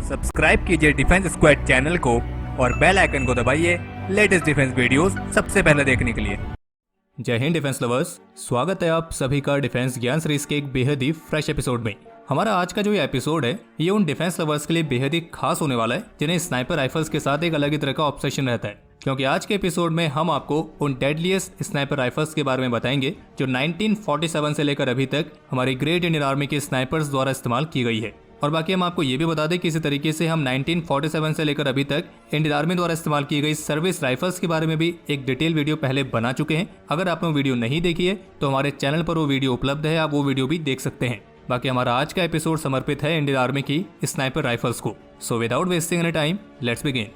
Subscribe कीजिए defence squad channel को और बेल आइकन को दबाइए लेटेस्ट डिफेंस वीडियोस सबसे पहले देखने के लिए। जय हिंद डिफेंस लवर्स, स्वागत है आप सभी का डिफेंस ज्ञान सीरीज के एक बेहद ही फ्रेश एपिसोड में। हमारा आज का जो ये एपिसोड है ये उन डिफेंस लवर्स के लिए बेहद ही खास होने वाला है जिन्हें स्नाइपर राइफल्स के साथ एक अलग ही तरह का ऑब्सेशन रहता है, क्योंकि आज के एपिसोड में हम आपको उन डेडलीस्ट स्नाइपर राइफल्स के बारे में बताएंगे जो 1947 से लेकर अभी तक हमारी ग्रेट इंडियन आर्मी के स्नाइपर्स द्वारा इस्तेमाल की गई है। और बाकी हम आपको ये भी बता दें कि इसी तरीके से हम 1947 से लेकर अभी तक इंडियन आर्मी द्वारा इस्तेमाल की गई सर्विस राइफल्स के बारे में भी एक डिटेल वीडियो पहले बना चुके हैं। अगर आपने वो वीडियो नहीं देखी है तो हमारे चैनल पर वो वीडियो उपलब्ध है, आप वो वीडियो भी देख सकते हैं। बाकी हमारा आज का एपिसोड समर्पित है इंडियन आर्मी की स्नाइपर राइफल्स को। So without wasting any time, let's begin.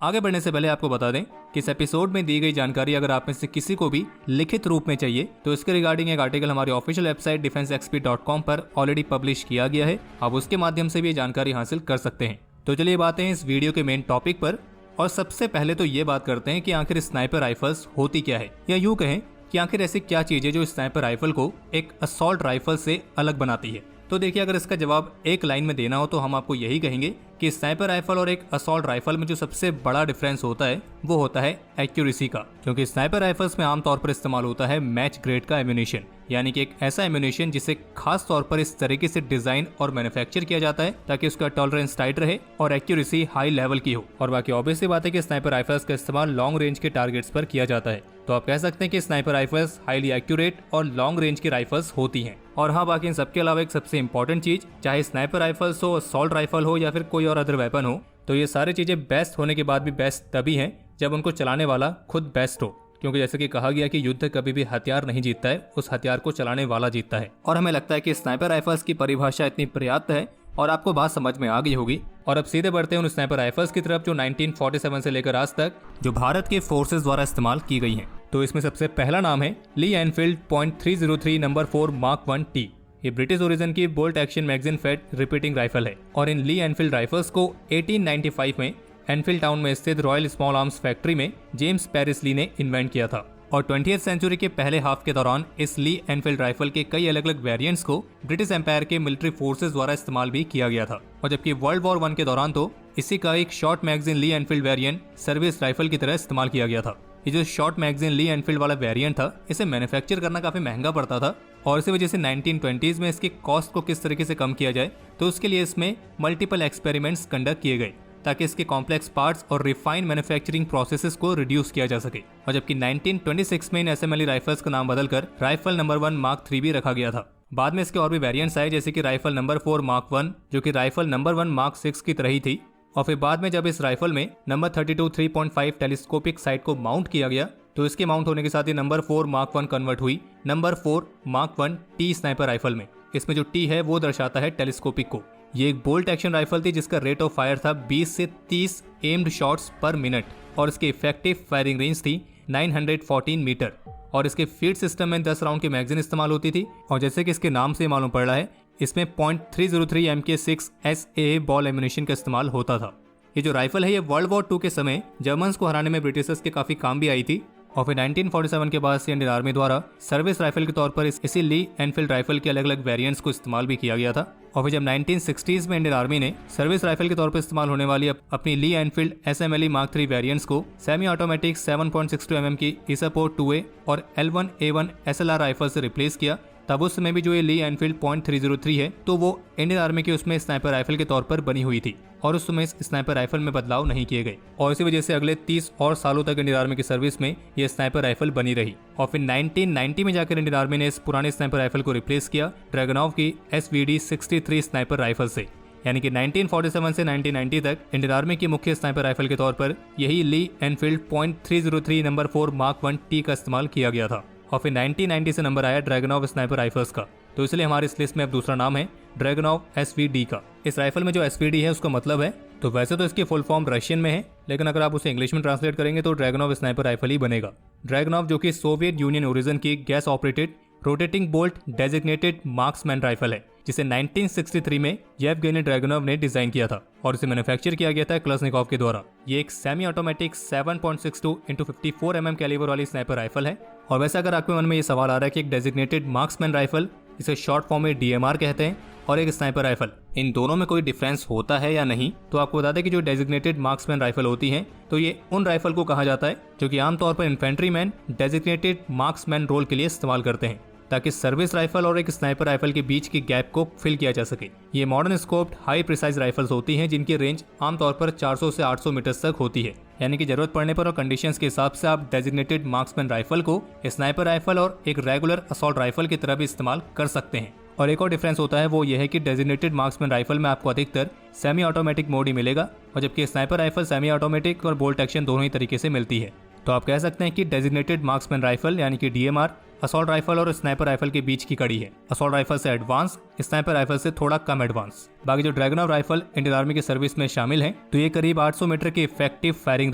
आगे बढ़ने से पहले आपको बता दें कि इस एपिसोड में दी गई जानकारी अगर आप में से किसी को भी लिखित रूप में चाहिए तो इसके रिगार्डिंग एक आर्टिकल हमारी ऑफिशियल वेबसाइट defensexp.com पर ऑलरेडी पब्लिश किया गया है। आप उसके माध्यम से भी ये जानकारी हासिल कर सकते हैं। तो चलिए बात है इस वीडियो के मेन टॉपिक पर, और सबसे पहले तो ये बात करते हैं कि आखिर स्नाइपर राइफल्स होती क्या है, या यूं कहें कि आखिर ऐसी क्या चीज है जो स्नाइपर राइफल को एक असॉल्ट राइफल से अलग बनाती है। तो देखिए, अगर इसका जवाब एक लाइन में देना हो तो हम आपको यही कहेंगे कि स्नाइपर राइफल और एक असॉल्ट राइफल में जो सबसे बड़ा डिफरेंस होता है वो होता है एक्यूरेसी का, क्योंकि स्नाइपर राइफल्स में आमतौर पर इस्तेमाल होता है मैच ग्रेड का एम्यूनेशन, यानी कि एक ऐसा एम्यूनेशन जिसे खास तौर पर इस तरीके से डिजाइन और मैन्युफैक्चर किया जाता है ताकि उसका टॉलरेंस टाइट रहे और एक्यूरेसी हाई लेवल की हो। और बाकी ऑब्वियस सी बात है कि स्नाइपर राइफल्स का इस्तेमाल लॉन्ग रेंज के टारगेट्स पर किया जाता है। तो आप कह सकते हैं कि स्नाइपर राइफल्स हाईली एक्यूरेट और लॉन्ग रेंज की राइफल्स होती हैं। और हाँ, बाकी इन सबके अलावा एक सबसे इंपॉर्टेंट चीज, चाहे स्नाइपर राइफल्स हो, असॉल्ट राइफल हो या फिर कोई और अदर वेपन हो, तो ये सारी चीजें बेस्ट होने के बाद भी बेस्ट तभी हैं जब उनको चलाने वाला खुद बेस्ट हो। क्योंकि जैसे कि कहा गया कि युद्ध कभी भी हथियार नहीं जीतता है, उस हथियार को चलाने वाला जीतता है। और हमें लगता है कि स्नाइपर राइफल्स की परिभाषा इतनी पर्याप्त है और आपको बात समझ में आ गई होगी। और अब सीधे बढ़ते हैं उन स्नाइपर राइफल्स की तरफ जो 1947 से लेकर आज तक जो भारत के फोर्सेस द्वारा इस्तेमाल की गई हैं। तो इसमें सबसे पहला नाम है ली एनफील्ड .303 नंबर 4 मार्क 1T। ये ब्रिटिश ओरिजिन की bolt action magazine fed repeating rifle है और इन ली एनफील्ड राइफल्स को 1895 में एनफील्ड टाउन में स्थित रॉयल स्मॉल आर्म्स फैक्ट्री में जेम्स पेरिस ली ने इन्वेंट किया था। और 20th सेंचुरी के पहले हाफ के दौरान इस ली एनफील्ड राइफल के कई अलग अलग वेरिएंट्स को ब्रिटिश एम्पायर के मिलिट्री फोर्सेस द्वारा इस्तेमाल भी किया गया था। और जबकि वर्ल्ड वॉर 1 के दौरान तो इसी का एक शॉर्ट मैगजीन ली एनफील्ड वेरिएंट सर्विस राइफल की तरह इस्तेमाल किया गया था। ये जो शॉर्ट मैगजीन ली एनफील्ड वाला वेरिएंट था, इसे मैन्युफैक्चर करना काफी महंगा पड़ता था और इसी वजह से 1920s में इसकी कॉस्ट को किस तरीके से कम किया जाए, तो उसके लिए इसमें मल्टीपल एक्सपेरिमेंट्स कंडक्ट किए गए ताकि इसके कॉम्प्लेक्स पार्ट्स और रिफाइंड मैन्युफैक्चरिंग प्रोसेसेस को रिड्यूस किया जा सके। और जबकि 1926 में इन एसएमएलई राइफल्स का नाम बदलकर राइफल नंबर 1 मार्क 3 भी रखा गया था। बाद में इसके और भी वेरिएंट्स आए, जैसे कि राइफल नंबर 4 मार्क 1 जो कि राइफल नंबर 1 मार्क 6 की तरह ही थी। और फिर बाद में जब इस राइफल में नंबर 32 3.5 टेलीस्कोपिक साइट को माउंट किया गया तो इसके माउंट होने के साथ ही नंबर 4 मार्क 1 कन्वर्ट हुई number 4 mark 1 T sniper rifle में। इसमें जो टी है वो दर्शाता है टेलीस्कोपिक को। ये एक बोल्ट एक्शन राइफल थी जिसका रेट ऑफ फायर था 20 से 30 एम्ड शॉट्स पर मिनट और इसकी इफेक्टिव फायरिंग रेंज थी 914 मीटर। और इसके फीड सिस्टम में 10 राउंड की मैगजीन इस्तेमाल होती थी। और जैसे कि इसके नाम से मालूम पड़ रहा है, इसमें .303 MK6 SAA बॉल एम्यूनेशन का इस्तेमाल होता था। ये जो राइफल है ये वर्ल्ड वॉर 2 के समय जर्मन्स को हराने में ब्रिटिशर्स के काफी काम भी आई थी। और फिर 1947 के बाद से इंडियन आर्मी द्वारा सर्विस राइफल के तौर पर इसी ली एनफील्ड राइफल के अलग अलग वेरिएंट्स को इस्तेमाल भी किया गया था। और फिर जब 1960s में इंडियन आर्मी ने सर्विस राइफल के तौर पर इस्तेमाल होने वाली अपनी ली एनफील्ड SMLE मार्क 3 वेरिएंट्स को सेमी ऑटोमेटिक 7.62 mm की ईसापोर 2A और L1A1 SLR राइफल से रिप्लेस किया, तब उस समय भी जो ये ली एनफील्ड .303 है तो वो इंडियन आर्मी की उसमें स्नाइपर राइफल के तौर पर बनी हुई थी और उस समय इस स्नाइपर राइफल में बदलाव नहीं किए गए। और इसी वजह से अगले 30 और सालों तक इंडियन आर्मी की सर्विस में ये स्नाइपर राइफल बनी रही। और फिर 1990 में जाकर इंडियन आर्मी ने इस पुराने स्नाइपर राइफल को रिप्लेस किया ड्रैगनॉव की SVD 63 स्नाइपर राइफल से। यानी कि 1947 से 1990 तक इंडियन आर्मी की मुख्य स्नाइपर राइफल के तौर पर यही ली एनफील्ड .303 नंबर 4 मार्क 1T का इस्तेमाल किया गया था। और फिर 1990 से नंबर आया ड्रैगनॉव स्नाइपर राइफल्स का, तो इसलिए हमारे इस लिस्ट में अब दूसरा नाम है ड्रैगनॉव SVD का। इस राइफल में जो SVD है उसका मतलब है, तो वैसे तो इसकी फुल फॉर्म रशियन में है, लेकिन अगर आप उसे इंग्लिश में ट्रांसलेट करेंगे तो ड्रैगनॉव स्नाइपर राइफल ही बनेगा। ड्रैगनॉव जो कि सोवियत यूनियन ओरिजिन की gas operated rotating bolt designated marksman rifle है, जिसे 1963 में येवगेनी ड्रैगनोव ने डिजाइन किया था और इसे मैन्युफैक्चर किया गया था क्लासनिकोव के द्वारा। ये एक सेमी ऑटोमेटिक 7.62 × 54 mm कैलिबर वाली स्नाइपर राइफल है। और वैसे अगर आपके मन में ये सवाल आ रहा है कि एक डेजिग्नेटेड मार्क्समैन राइफल, इसे शॉर्ट फॉर्म में DMR कहते हैं, और एक स्नाइपर राइफल, इन दोनों में कोई डिफरेंस होता है या नहीं, तो आपको बता दें कि जो डेजिग्नेटेड मार्क्समैन राइफल होती हैं, तो ये उन राइफल को कहा जाता है जो कि आमतौर पर इन्फेंट्रीमैन डेजिग्नेटेड मार्क्समैन रोल के लिए इस्तेमाल करते हैं, ताकि सर्विस राइफल और एक स्नाइपर राइफल के बीच की गैप को फिल किया जा सके। ये modern scoped high precise rifles होती हैं जिनकी रेंज आमतौर पर 400 से 800 मीटर तक होती है, यानी कि जरूरत पड़ने पर और कंडीशंस के हिसाब से आप डेजिग्नेटेड मार्क्समैन राइफल को स्नाइपर राइफल और एक रेगुलर असॉल्ट राइफल की तरह भी इस्तेमाल कर सकते हैं। और एक और डिफरेंस होता है, वो यह है कि डेजिग्नेटेड मार्क्समैन राइफल में आपको अधिकतर सेमी ऑटोमेटिक मोड ही मिलेगा, और जबकि स्नाइपर राइफल सेमी ऑटोमेटिक और बोल्ट एक्शन दोनों ही तरीके से मिलती है। तो आप कह सकते हैं कि डेजिग्नेटेड मार्क्समैन राइफल यानी कि DMR असॉल्ट राइफल और स्नाइपर राइफल के बीच की कड़ी है। असॉल्ट राइफल से एडवांस, स्नाइपर राइफल से थोड़ा कम एडवांस। बाकी जो ड्रैगनोव राइफल इंडियन आर्मी की सर्विस में शामिल है, तो ये करीब 800 मीटर की इफेक्टिव फायरिंग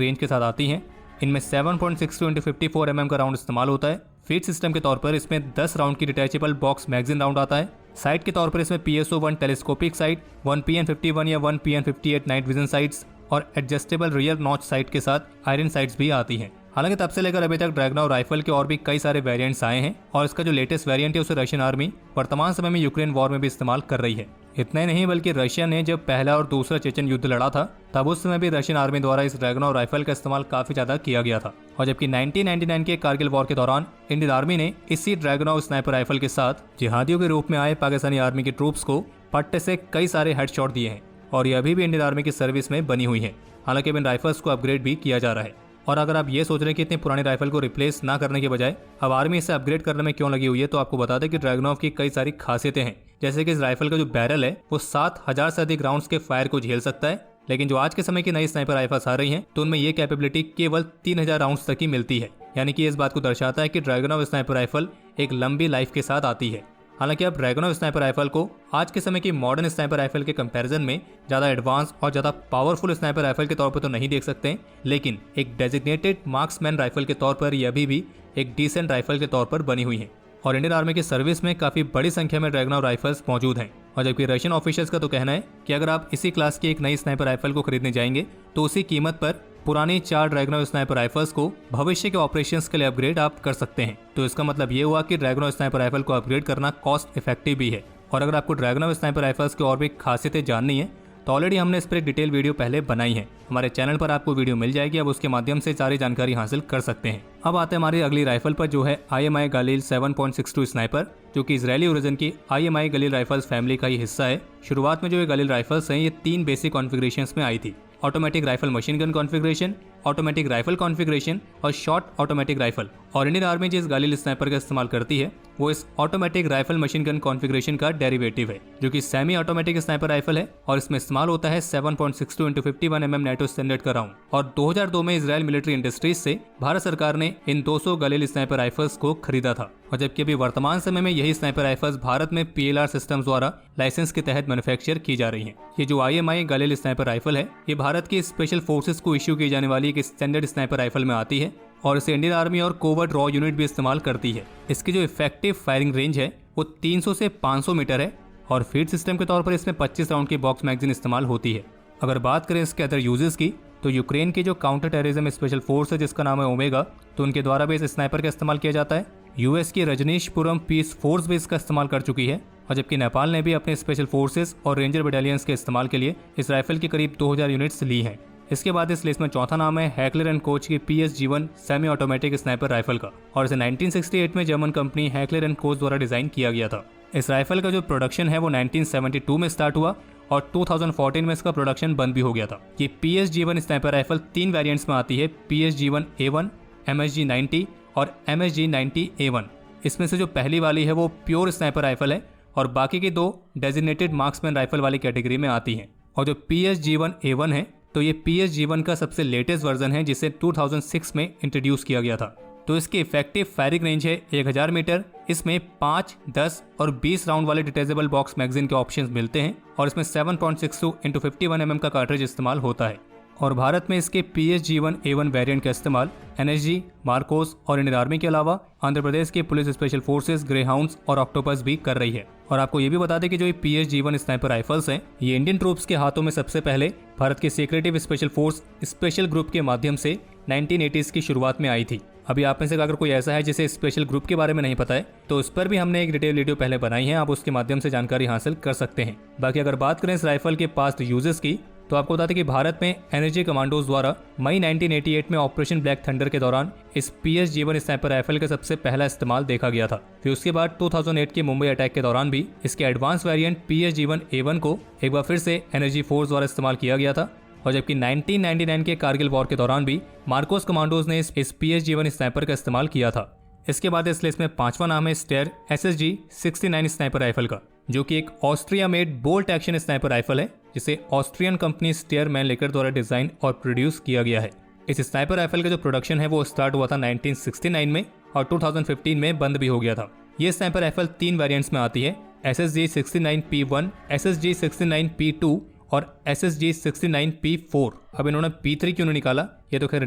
रेंज के साथ आती हैं। इनमें 7.62 × 54 mm का राउंड इस्तेमाल होता है। फीड सिस्टम के तौर पर इसमें 10 राउंड की डिटैचेबल बॉक्स मैगजीन राउंड आता है। साइट के तौर पर इसमें PSO-1 टेलीस्कोपिक साइट, 1 PN51 या 1 PN58 नाइट विजन साइट्स और एडजस्टेबल रियर नॉच साइट के साथ आयरन साइट्स भी आती हैं। हालांकि तब से लेकर अभी तक ड्रैगनोव राइफल के और भी कई सारे वेरिएंट्स आए हैं, और इसका जो लेटेस्ट वेरिएंट है उसे रशियन आर्मी वर्तमान समय में यूक्रेन वॉर में भी इस्तेमाल कर रही है। इतना ही नहीं, बल्कि रशिया ने जब पहला और दूसरा चेचन युद्ध लड़ा था, तब उस समय भी रशियन आर्मी द्वारा इस ड्रैगनोव राइफल का इस्तेमाल काफी ज्यादा किया गया था। और जबकि 1999 के कारगिल वॉर के दौरान इंडियन आर्मी ने इसी ड्रैगनोव स्नाइपर राइफल के साथ जिहादियों के रूप में आए पाकिस्तानी आर्मी के ट्रूप्स को पट्टे से कई सारे हेडशॉट दिए हैं, और ये अभी भी इंडियन आर्मी की सर्विस में बनी हुई है। हालांकि इन राइफल्स को अपग्रेड भी किया जा रहा है। और अगर आप ये सोच रहे हैं कि इतनी पुरानी राइफल को रिप्लेस ना करने के बजाय अब आर्मी इसे अपग्रेड करने में क्यों लगी हुई है, तो आपको बता दें कि ड्रैगनोव की कई सारी खासियतें हैं। जैसे कि इस राइफल का जो बैरल है वो 7000 से अधिक राउंड्स के फायर को झेल सकता है, लेकिन जो आज के समय की नई स्नाइपर राइफल्स आ रही हैं, तो उनमें ये कैपेबिलिटी केवल 3000 राउंड्स तक ही मिलती है। यानी कि इस बात को दर्शाता है कि ड्रैगनोव स्नाइपर राइफल एक लंबी लाइफ के साथ आती है। हालांकि आप ड्रैगनोव स्नाइपर राइफल को आज के समय की मॉडर्न स्नाइपर राइफल के कंपैरिजन में ज़्यादा एडवांस और ज़्यादा पावरफुल स्नाइपर राइफल के तौर पर तो नहीं देख सकते, लेकिन एक डेजिग्नेटेड मार्क्समैन राइफल के तौर पर यह अभी भी एक डिसेंट राइफल के तौर पर बनी हुई है। और इंडियन आर्मी की सर्विस में काफ़ी बड़ी संख्या में ड्रैगनोव राइफल्स मौजूद हैं। और जबकि रशियन ऑफिशियल्स का तो कहना है कि अगर आप इसी क्लास की एक नई स्नाइपर राइफल को खरीदने जाएंगे, तो उसी कीमत पर पुरानी 4 ड्रैगनोव स्नाइपर राइफल्स को भविष्य के ऑपरेशंस के लिए अपग्रेड आप कर सकते हैं। तो इसका मतलब ये हुआ कि ड्रैगनोव स्नाइपर राइफल को अपग्रेड करना कॉस्ट इफेक्टिव भी है। और अगर आपको ड्रैगनोव स्नाइपर राइफल्स की और भी खासियतें जाननी है, तो ऑलरेडी हमने इस पर एक डिटेल वीडियो पहले बनाई है। हमारे चैनल पर आपको वीडियो मिल जाएगी, अब उसके माध्यम से सारी जानकारी हासिल कर सकते हैं। अब आते हैं हमारी अगली राइफल पर, जो है IMI गालिल 7.62 स्नाइपर, जो कि इजरायली ओरिजिन की IMI गालिल राइफल्स फैमिली का ही हिस्सा है। शुरुआत में जो ये गालिल राइफल्स हैं, ये 3 बेसिक कॉन्फ़िगरेशंस में आई थी: automatic rifle machine gun configuration, automatic rifle configuration और शॉर्ट ऑटोमेटिक राइफल। और इंडियन आर्मी जिस गालिल स्नाइपर का इस्तेमाल करती है, वो इस automatic rifle machine gun configuration का डेरिवेटिव है, जो कि सेमी ऑटोमेटिक स्नाइपर राइफल है। और इसमें इस्तेमाल होता है 7.62 × 51 mm NATO स्टैंडर्ड का राउंड। और 2002 में इजरायल मिलिट्री इंडस्ट्रीज से भारत सरकार ने इन 200 गालिल स्नाइपर राइफल्स को खरीदा था। और जबकि अभी वर्तमान समय में यही स्नाइपर राइफल्स भारत में PLR सिस्टम्स द्वारा लाइसेंस के तहत मैन्युफैक्चर की जा रही हैं। ये जो IMI गालिल स्नाइपर राइफल है, ये भारत की स्पेशल फोर्सेस को इश्यू की जाने वाली एक स्टैंडर्ड स्नाइपर राइफल में आती है, और इसे इंडियन आर्मी और कोवर्ट रॉ यूनिट भी इस्तेमाल करती है। इसकी जो इफेक्टिव फायरिंग रेंज है वो 300 से 500 मीटर है, और फीड सिस्टम के तौर पर इसमें 25 राउंड की बॉक्स मैगजीन इस्तेमाल होती है। अगर बात करें इसके अदर यूजेस की, तो यूक्रेन की जो काउंटर टेररिज्म स्पेशल फोर्स है, जिसका नाम है ओमेगा, तो उनके द्वारा भी इस स्नाइपर का इस्तेमाल किया जाता है। US की रजनीशपुरम पीस फोर्स भी इसका इस्तेमाल कर चुकी है। और जबकि नेपाल ने भी अपने स्पेशल फोर्सेस और रेंजर बटालियंस के इस्तेमाल के लिए इस राइफल की करीब 2000 यूनिट्स ली हैं। इसके बाद इस लिस्ट में चौथा नाम है हैकलर एंड कोच की PSG-1 semi automatic sniper rifle का, और इसे 1968 में German company heckler and coach द्वारा डिजाइन किया गया था। इस राइफल का जो प्रोडक्शन है वो 1972 में स्टार्ट हुआ, और 2014 में इसका प्रोडक्शन बंद भी हो गया था। ये PSG-1 स्नाइपर राइफल 3 वेरिएंट्स में आती है: PSG-1A1, MSG-90 और MSG-90A1। इसमें से जो पहली वाली है वो प्योर स्नाइपर राइफल है, और बाकी की 2 डेजिग्नेटेड मार्क्समैन राइफल वाली कैटेगरी में आती हैं। और जो PSG-1A1 है, तो ये PSG-1 का सबसे लेटेस्ट वर्जन है, जिसे 2006 में इंट्रोड्यूस किया गया था। तो इसकी इफेक्टिव फायरिंग रेंज है 1000 मीटर। इसमें 5, 10 और 20 राउंड वाले डिटेचेबल बॉक्स मैगजीन के ऑप्शंस मिलते हैं, और इसमें 7.62 × 51 mm का कार्ट्रिज इस्तेमाल होता है। और भारत में इसके PSG-1A1 वेरिएंट का इस्तेमाल NSG, मार्कोस और इंडियन आर्मी के अलावा आंध्र प्रदेश के पुलिस स्पेशल फोर्सेस, ग्रेहाउंड्स और ऑक्टोपस भी कर रही है। और आपको ये भी बता दें कि जो ये PSG-1 स्नाइपर राइफल्स हैं, ये इंडियन ट्रूप्स के हाथों में सबसे पहले भारत के secretive special force special group के माध्यम से 1980s की शुरुआत में आई थी। अभी आप में से अगर कोई ऐसा है जिसे स्पेशल ग्रुप के बारे में नहीं पता है तो उस पर भी हमने एक डिटेल वीडियो पहले बनाई है, आप उसके माध्यम से जानकारी हासिल कर सकते हैं। बाकी अगर बात करें इस राइफल के पास्ट यूजेस की तो आपको बता दें कि भारत में एनर्जी कमांडोज द्वारा मई 1988 में ऑपरेशन ब्लैक थंडर के दौरान इस PSG-1 स्नाइपर राइफल का सबसे पहला इस्तेमाल देखा गया था। फिर उसके बाद 2008 के मुंबई अटैक के दौरान भी इसके एडवांस वेरिएंट PSG-1A1 को एक बार फिर से एनर्जी फोर्स द्वारा इस्तेमाल किया गया था। और जबकि 1999 के कारगिल वॉर के दौरान भी मार्कोस कमांडोज ने इस PSG-1 स्नाइपर का इस्तेमाल किया था। इसके बाद इस लिस्ट में 5वां नाम है स्टेयर SSG-69 स्नाइपर राइफल का, जो कि एक Austria made bolt action sniper rifle है जिसे ऑस्ट्रियन कंपनी स्टेयर मैनलेकर द्वारा डिजाइन और प्रोड्यूस किया गया है। इस स्नाइपर राइफल का जो प्रोडक्शन है वो स्टार्ट हुआ था 1969 में और 2015 में बंद भी हो गया था। ये स्नाइपर राइफल 3 वेरिएंट्स में आती है, SSG-69P1, SSG-69P2 और SSG-69P4। अब इन्होंने P3 क्यों नहीं निकाला ये तो खैर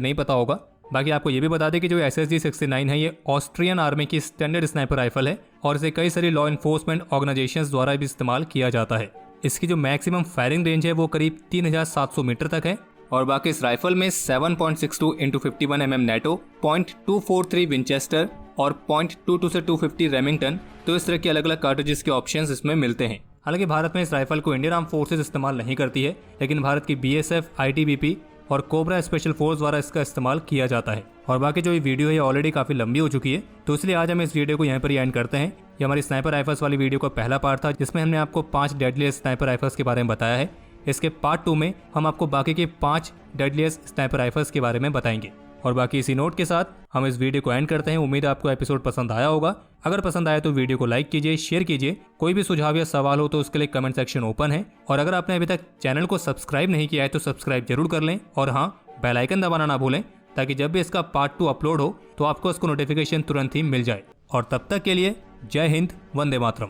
नहीं पता होगा। बाकी आपको ये भी बता दें कि जो SSG-69 है ये ऑस्ट्रियन आर्मी की स्टैंडर्ड स्नाइपर राइफल है और इसे कई सारी लॉ इन्फोर्समेंट ऑर्गेनाइजेशंस द्वारा भी इस्तेमाल किया जाता है। इसकी जो मैक्सिमम फायरिंग रेंज है वो करीब 3700 मीटर तक है। और बाकी इस राइफल में 7.62 × 51 mm नेटो, 0.243 विंचेस्टर और 0.22 से 250 रेमिंगटन, तो इस तरह के अलग अलग कार्ट्रिजेस के ऑप्शंस इसमें मिलते हैं। हालांकि भारत में इस राइफल को इंडियन आर्म फोर्सेस इस्तेमाल नहीं करती है, लेकिन भारत की BSF, ITBP और कोबरा स्पेशल फोर्स द्वारा इसका इस्तेमाल किया जाता है। और बाकी जो ये वीडियो है ऑलरेडी काफी लंबी हो चुकी है, तो इसलिए आज हम इस वीडियो को यहाँ पर ही एंड करते हैं। ये हमारी स्नाइपर राइफल्स वाली वीडियो का पहला पार्ट था जिसमें हमने आपको 5 डेडलीस्ट स्नाइपर राइफल्स के बारे में बताया है। इसके पार्ट 2 में हम आपको बाकी के 5 डेडलीस्ट स्नाइपर राइफल्स के बारे में बताएंगे। और बाकी इसी नोट के साथ हम इस वीडियो को एंड करते हैं। उम्मीद है आपको एपिसोड पसंद आया होगा। अगर पसंद आया तो वीडियो को लाइक कीजिए, शेयर कीजिए। कोई भी सुझाव या सवाल हो तो उसके लिए कमेंट सेक्शन ओपन है। और अगर आपने अभी तक चैनल को सब्सक्राइब नहीं किया है तो सब्सक्राइब जरूर कर लें और हाँ, बेल आइकन दबाना ना भूलें ताकि जब भी इसका पार्ट 2 अपलोड हो तो आपको उसको नोटिफिकेशन तुरंत ही मिल जाए। और तब तक के लिए जय हिंद, वंदे मातरम।